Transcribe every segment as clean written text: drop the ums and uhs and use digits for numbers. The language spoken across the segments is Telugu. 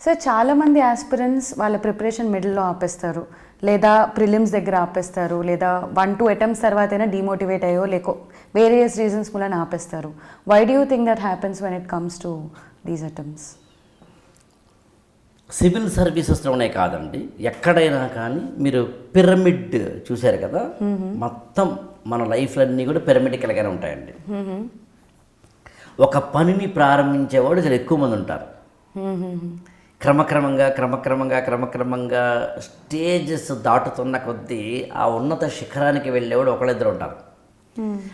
సార్ చాలామంది ఆస్పిరెంట్స్ వాళ్ళ ప్రిపరేషన్ మిడిల్లో ఆపేస్తారు, లేదా ప్రిలిమ్స్ దగ్గర ఆపేస్తారు, లేదా 1-2 అటెంప్ట్స్ తర్వాత అయినా డిమోటివేట్ అయ్యో లేకో వేరియస్ రీజన్స్ మూలన ఆపేస్తారు. Why do you think that happens when it comes to these attempts? Civil సర్వీసెస్లోనే కాదండి, ఎక్కడైనా కానీ మీరు పిరమిడ్ చూశారు కదా, మొత్తం మన లైఫ్లన్నీ కూడా పిరమిడికల్గానే ఉంటాయండి. ఒక పనిని ప్రారంభించేవాడు చాలా ఎక్కువ మంది ఉంటారు. క్రమక్రమంగా స్టేజెస్ దాటుతున్న కొద్దీ ఆ ఉన్నత శిఖరానికి వెళ్ళేవాడు ఒకళ్ళిద్దరు ఉంటారు.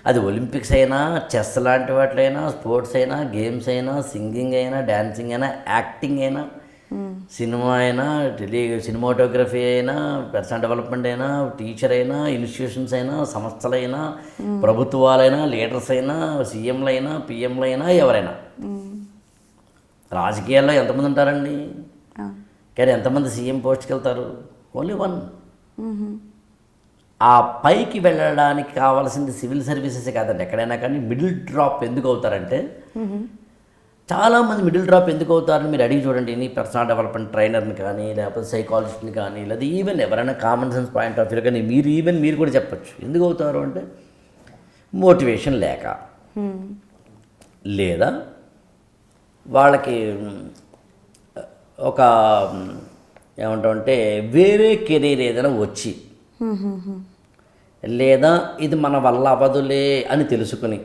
అది ఒలింపిక్స్ అయినా, చెస్ లాంటి వాటిలైనా, స్పోర్ట్స్ అయినా, గేమ్స్ అయినా, సింగింగ్ అయినా, డ్యాన్సింగ్ అయినా, యాక్టింగ్ అయినా, సినిమా అయినా, సినిమాటోగ్రఫీ అయినా, పర్సనల్ డెవలప్మెంట్ అయినా, టీచర్ అయినా, ఇన్స్టిట్యూషన్స్ అయినా, సంస్థలైనా, ప్రభుత్వాలైనా, లీడర్స్ అయినా, సీఎంలైనా, పిఎంలైనా, ఎవరైనా. రాజకీయాల్లో ఎంతమంది ఉంటారండి, కానీ ఎంతమంది సీఎం పోస్ట్కి వెళ్తారు? Only one. ఆ పైకి వెళ్ళడానికి కావాల్సింది సివిల్ సర్వీసెస్ కాదండి. ఎక్కడైనా కానీ మిడిల్ డ్రాప్ ఎందుకు అవుతారంటే, చాలామంది మిడిల్ డ్రాప్ ఎందుకు అవుతారని మీరు అడిగి చూడండి. నీ పర్సనల్ డెవలప్మెంట్ ట్రైనర్ని కానీ, లేకపోతే సైకాలజిస్ట్ని కానీ, లేదా ఈవెన్ ఎవరైనా common sense point of view కానీ మీరు కూడా చెప్పచ్చు ఎందుకు అవుతారు అంటే, మోటివేషన్ లేక, లేదా వాళ్ళకి ఒక ఏమంటామంటే వేరే కెరీర్ ఏదైనా వచ్చి, లేదా ఇది మన వల్ల అవ్వదులే అని తెలుసుకుని,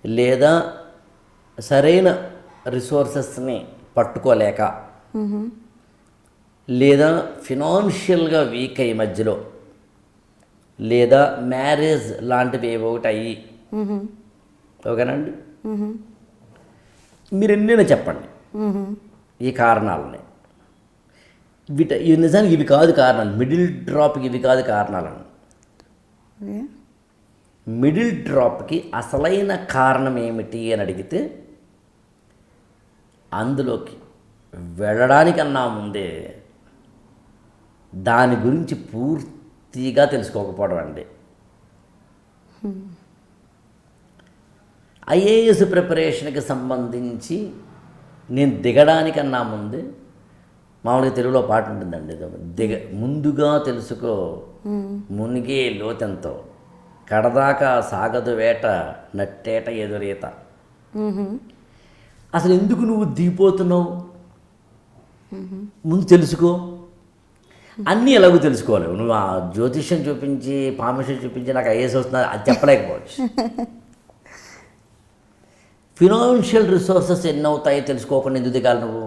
లేదా సరైన రిసోర్సెస్ని పట్టుకోలేక, లేదా ఫినాన్షియల్గా వీక్ అయ్యి మధ్యలో, లేదా మ్యారేజ్ లాంటివి ఏవో ఒకటి అయ్యి, ఓకేనండి. మీరు ఎన్నైనా చెప్పండి ఈ కారణాలని. నిజానికి ఇవి కాదు కారణాలు, మిడిల్ డ్రాప్కి ఇవి కాదు కారణాలని. మిడిల్ డ్రాప్కి అసలైన కారణం ఏమిటి అని అడిగితే, అందులోకి వెళ్ళడానికన్నా ముందే దాని గురించి పూర్తిగా తెలుసుకోకపోవడం అండి. ఐఏఎస్ ప్రిపరేషన్కి సంబంధించి నేను దిగడానికన్నా ముందే, మామూలుగా తెలుగులో పాట ఉంటుందండి, ముందుగా తెలుసుకో మునిగే లోతెంతో, కడదాకా సాగదు వేట నట్టేట ఎదురీత. అసలు ఎందుకు నువ్వు దిగిపోతున్నావు ముందు తెలుసుకో. అన్నీ ఎలాగో తెలుసుకోలేవు. నువ్వు ఆ జ్యోతిష్యం చూపించి, పామిషన్ చూపించి నాకు ఐఏఎస్ వస్తున్నా అది చెప్పలేకపోవచ్చు. ఫినాన్షియల్ రిసోర్సెస్ ఎన్ని అవుతాయో తెలుసుకోకుండా ఎందుకు దిగాలి నువ్వు?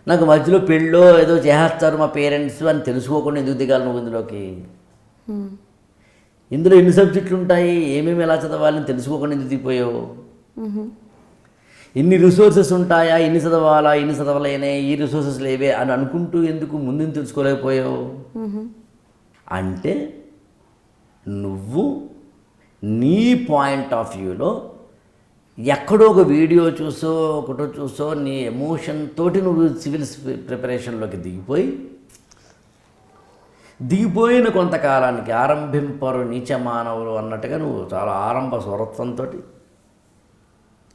నాకు మధ్యలో పెళ్ళో ఏదో చేస్తారు మా పేరెంట్స్ అని తెలుసుకోకుండా ఎందుకు దిగాలి నువ్వు ఇందులోకి? ఇందులో ఎన్ని సబ్జెక్టులు ఉంటాయి, ఏమేమి ఎలా చదవాలని తెలుసుకోకుండా ఎందుకు దిగిపోయావు? ఎన్ని రిసోర్సెస్ ఉంటాయా, ఎన్ని చదవాలా, ఎన్ని చదవలేనే, ఈ రిసోర్సెస్ లేవే అని అనుకుంటూ ఎందుకు ముందు తెలుసుకోలేకపోయావు? అంటే నువ్వు నీ పాయింట్ ఆఫ్ వ్యూలో ఎక్కడో ఒక వీడియో చూసో ఒకటో చూసో నీ ఎమోషన్ తోటి నువ్వు సివిల్ ప్రిపరేషన్లోకి దిగిపోయిన కొంతకాలానికి ఆరంభింపరు నీచ మానవులు అన్నట్టుగా నువ్వు చాలా ఆరంభ స్వరత్వంతో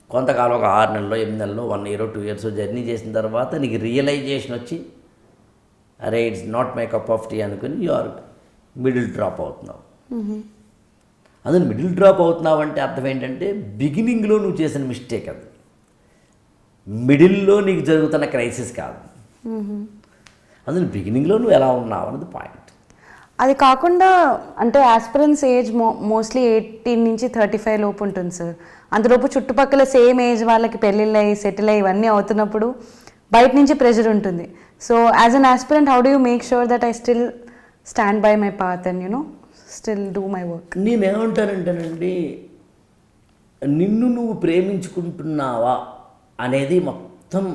కొంతకాలం, ఒక 6 నెలలో, 8 నెలలో, 1 year, 2 years జర్నీ చేసిన తర్వాత నీకు రియలైజేషన్ వచ్చి, అరే it's not my cup of tea అనుకుని యు ఆర్ మిడిల్ డ్రాప్ అవుతున్నావు. అందులో మిడిల్ డ్రాప్ అవుతున్నావు అంటే అర్థం ఏంటంటే, బిగినింగ్లో నువ్వు చేసిన మిస్టేక్ అది, మిడిల్లో నీకు జరుగుతున్న క్రైసిస్ కాదు. అందులో బిగినింగ్లో నువ్వు ఎలా ఉన్నావు అన్నది పాయింట్. అది కాకుండా అంటే ఆస్పిరెన్స్ ఏజ్ మోస్ట్లీ 18 నుంచి 35 లోపు ఉంటుంది సార్. అంతలోపు చుట్టుపక్కల సేమ్ ఏజ్ వాళ్ళకి పెళ్ళిళ్ళు అయ్యి సెటిల్ అయ్యి ఇవన్నీ అవుతున్నప్పుడు బయట నుంచి ప్రెషర్ ఉంటుంది. So as an aspirant how do you make sure that I still stand by my path and still do my work? నేనేమంటానంటేనండి, నిన్ను నువ్వు ప్రేమించుకుంటున్నావా అనేది మొత్తం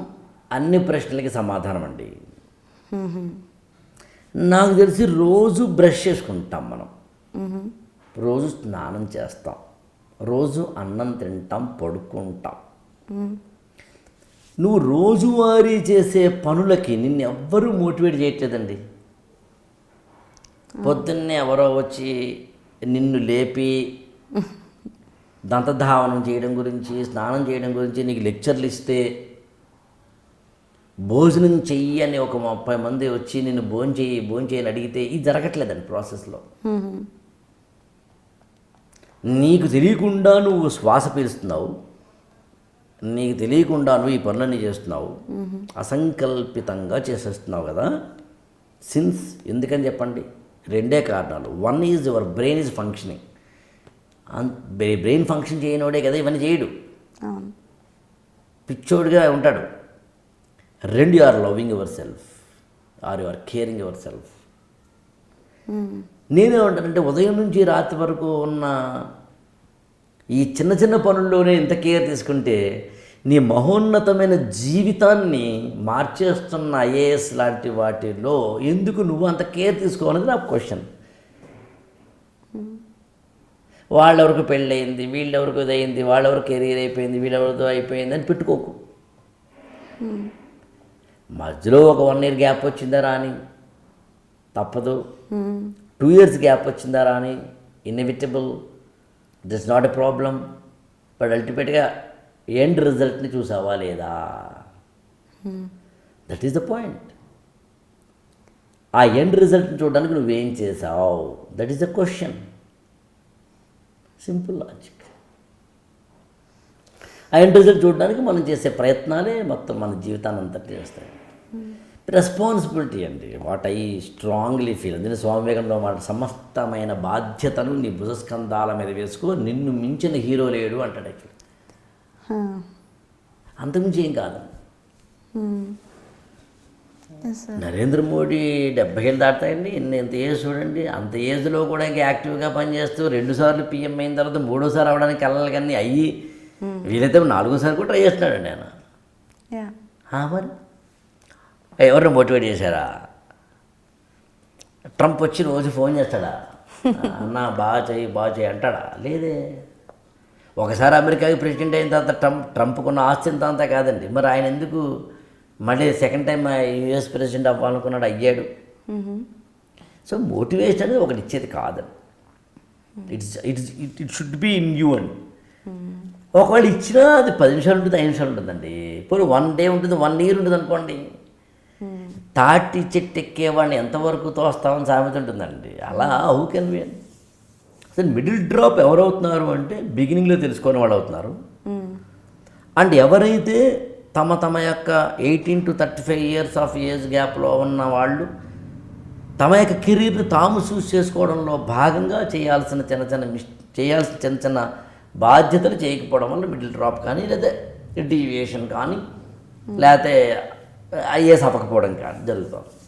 అన్ని ప్రశ్నలకి సమాధానం అండి. నాకు తెలిసి రోజు బ్రష్ చేసుకుంటాం మనం, రోజు స్నానం చేస్తాం, రోజు అన్నం తింటాం, పడుకుంటాం. నువ్వు రోజువారీ చేసే పనులకి నిన్ను ఎవ్వరూ మోటివేట్ చేయట్లేదండి. పొద్దున్నే ఎవరో వచ్చి నిన్ను లేపి దంతధావనం చేయడం గురించి, స్నానం చేయడం గురించి నీకు లెక్చర్లు ఇస్తే, భోజనం చెయ్యి అని ఒక 30 మంది వచ్చి నిన్ను భోంచేయి అని అడిగితే ఇది జరగట్లేదండి ప్రాసెస్లో. నీకు తెలియకుండా నువ్వు శ్వాస పీలుస్తున్నావు, నీకు తెలియకుండా నువ్వు ఈ పనులన్నీ చేస్తున్నావు, అసంకల్పితంగా చేసేస్తున్నావు కదా. సిన్స్ ఎందుకని చెప్పండి, 2 కారణాలు. One is your brain is functioning. Brain function చేయనోడే కదా ఇవన్నీ చేయడు, పిచ్చోడిగా ఉంటాడు. 2, you are loving yourself or you are caring yourself. నేనేమంటానంటే ఉదయం నుంచి రాత్రి వరకు ఉన్న ఈ చిన్న చిన్న పనుల్లోనే ఇంత కేర్ తీసుకుంటే నీ మహోన్నతమైన జీవితాన్ని మార్చేస్తున్న ఐఏఎస్ లాంటి వాటిలో ఎందుకు నువ్వు అంత కేర్ తీసుకోవాలనేది నా క్వశ్చన్. వాళ్ళెవరికి పెళ్ళయింది, వీళ్ళెవరికి ఇదయింది, వాళ్ళెవరికి కెరీర్ అయిపోయింది, వీళ్ళెవరితో అయిపోయింది అని పెట్టుకోకు. మధ్యలో ఒక 1 year గ్యాప్ వచ్చిందా రాని తప్పదు, 2 years గ్యాప్ వచ్చిందా రాని inevitable, that's not a problem. But అల్టిమేట్గా ఎండ్ రిజల్ట్ని చూసావా లేదా, దట్ ఈస్ ద పాయింట్. ఆ ఎండ్ రిజల్ట్ని చూడడానికి నువ్వేం చేసావు, that is the question. Simple logic. ఆ ఎండ్ రిజల్ట్ చూడడానికి మనం చేసే ప్రయత్నాలే మొత్తం మన జీవితాన్ని అంతటి చేస్తాయి. రెస్పాన్సిబిలిటీ అండి, వాట్ ఐ స్ట్రాంగ్లీ ఫీల్. అందుకే స్వామి వివేకానంద మాట, సమస్తమైన బాధ్యతను నీ భుజస్కంధాల మీద వేసుకో, నిన్ను మించిన హీరో లేడు అంటాడు. యాక్చువల్లీ అంతకుమించి ఏం కాదు. నరేంద్ర మోడీ 70 ఏళ్ళు దాటాయండి, ఎంత ఏజ్ చూడండి. అంత ఏజ్లో కూడా ఇంకా యాక్టివ్గా పనిచేస్తూ 2 సార్లు పీఎం అయిన తర్వాత 3వ సారి అవడానికి కలలు కానీ అయ్యి వీలైతే 4వ సారి కూడా ట్రై చేస్తున్నాడండి ఆయన. మరి ఎవరిని మోటివేట్ చేశారా? ట్రంప్ వచ్చి రోజు ఫోన్ చేస్తాడా, అన్న బాగా చేయి అంటాడా? లేదే. ఒకసారి అమెరికాకి ప్రెసిడెంట్ అయిన తర్వాత ట్రంప్కున్న ఆస్తి అంతా కాదండి. మరి ఆయన ఎందుకు మళ్ళీ 2nd టైం యుఎస్ ప్రెసిడెంట్ అవ్వాలనుకున్నాడు, అయ్యాడు. సో మోటివేషన్ అనేది ఒకటి ఇచ్చేది కాదండి, it should be in you అండి. ఒకవేళ ఇచ్చినా అది 10 నిమిషాలు ఉంటుంది, 5 నిమిషాలు ఉంటుందండి. ఇప్పుడు 1 day ఉంటుంది, 1 year ఉంటుంది అనుకోండి. తాటి చెట్టు ఎక్కేవాడిని ఎంతవరకు తోస్తామని సామెత ఉంటుందండి. అలా హౌ కెన్ వి అసలు మిడిల్ డ్రాప్ ఎవరవుతున్నారు అంటే బిగినింగ్లో తెలుసుకొని వాళ్ళు అవుతున్నారు. అండ్ ఎవరైతే తమ యొక్క 18 to 35 years ఆఫ్ ఏజ్ గ్యాప్లో ఉన్న వాళ్ళు తమ యొక్క కెరీర్ని తాము చూస్ చేసుకోవడంలో భాగంగా చేయాల్సిన చిన్న చిన్న బాధ్యతలు చేయకపోవడం వల్ల మిడిల్ డ్రాప్ కానీ, లేదా డీవియేషన్ కానీ, లేకపోతే ఐఏఎస్ అవ్వకపోవడం కానీ జరుగుతుంది.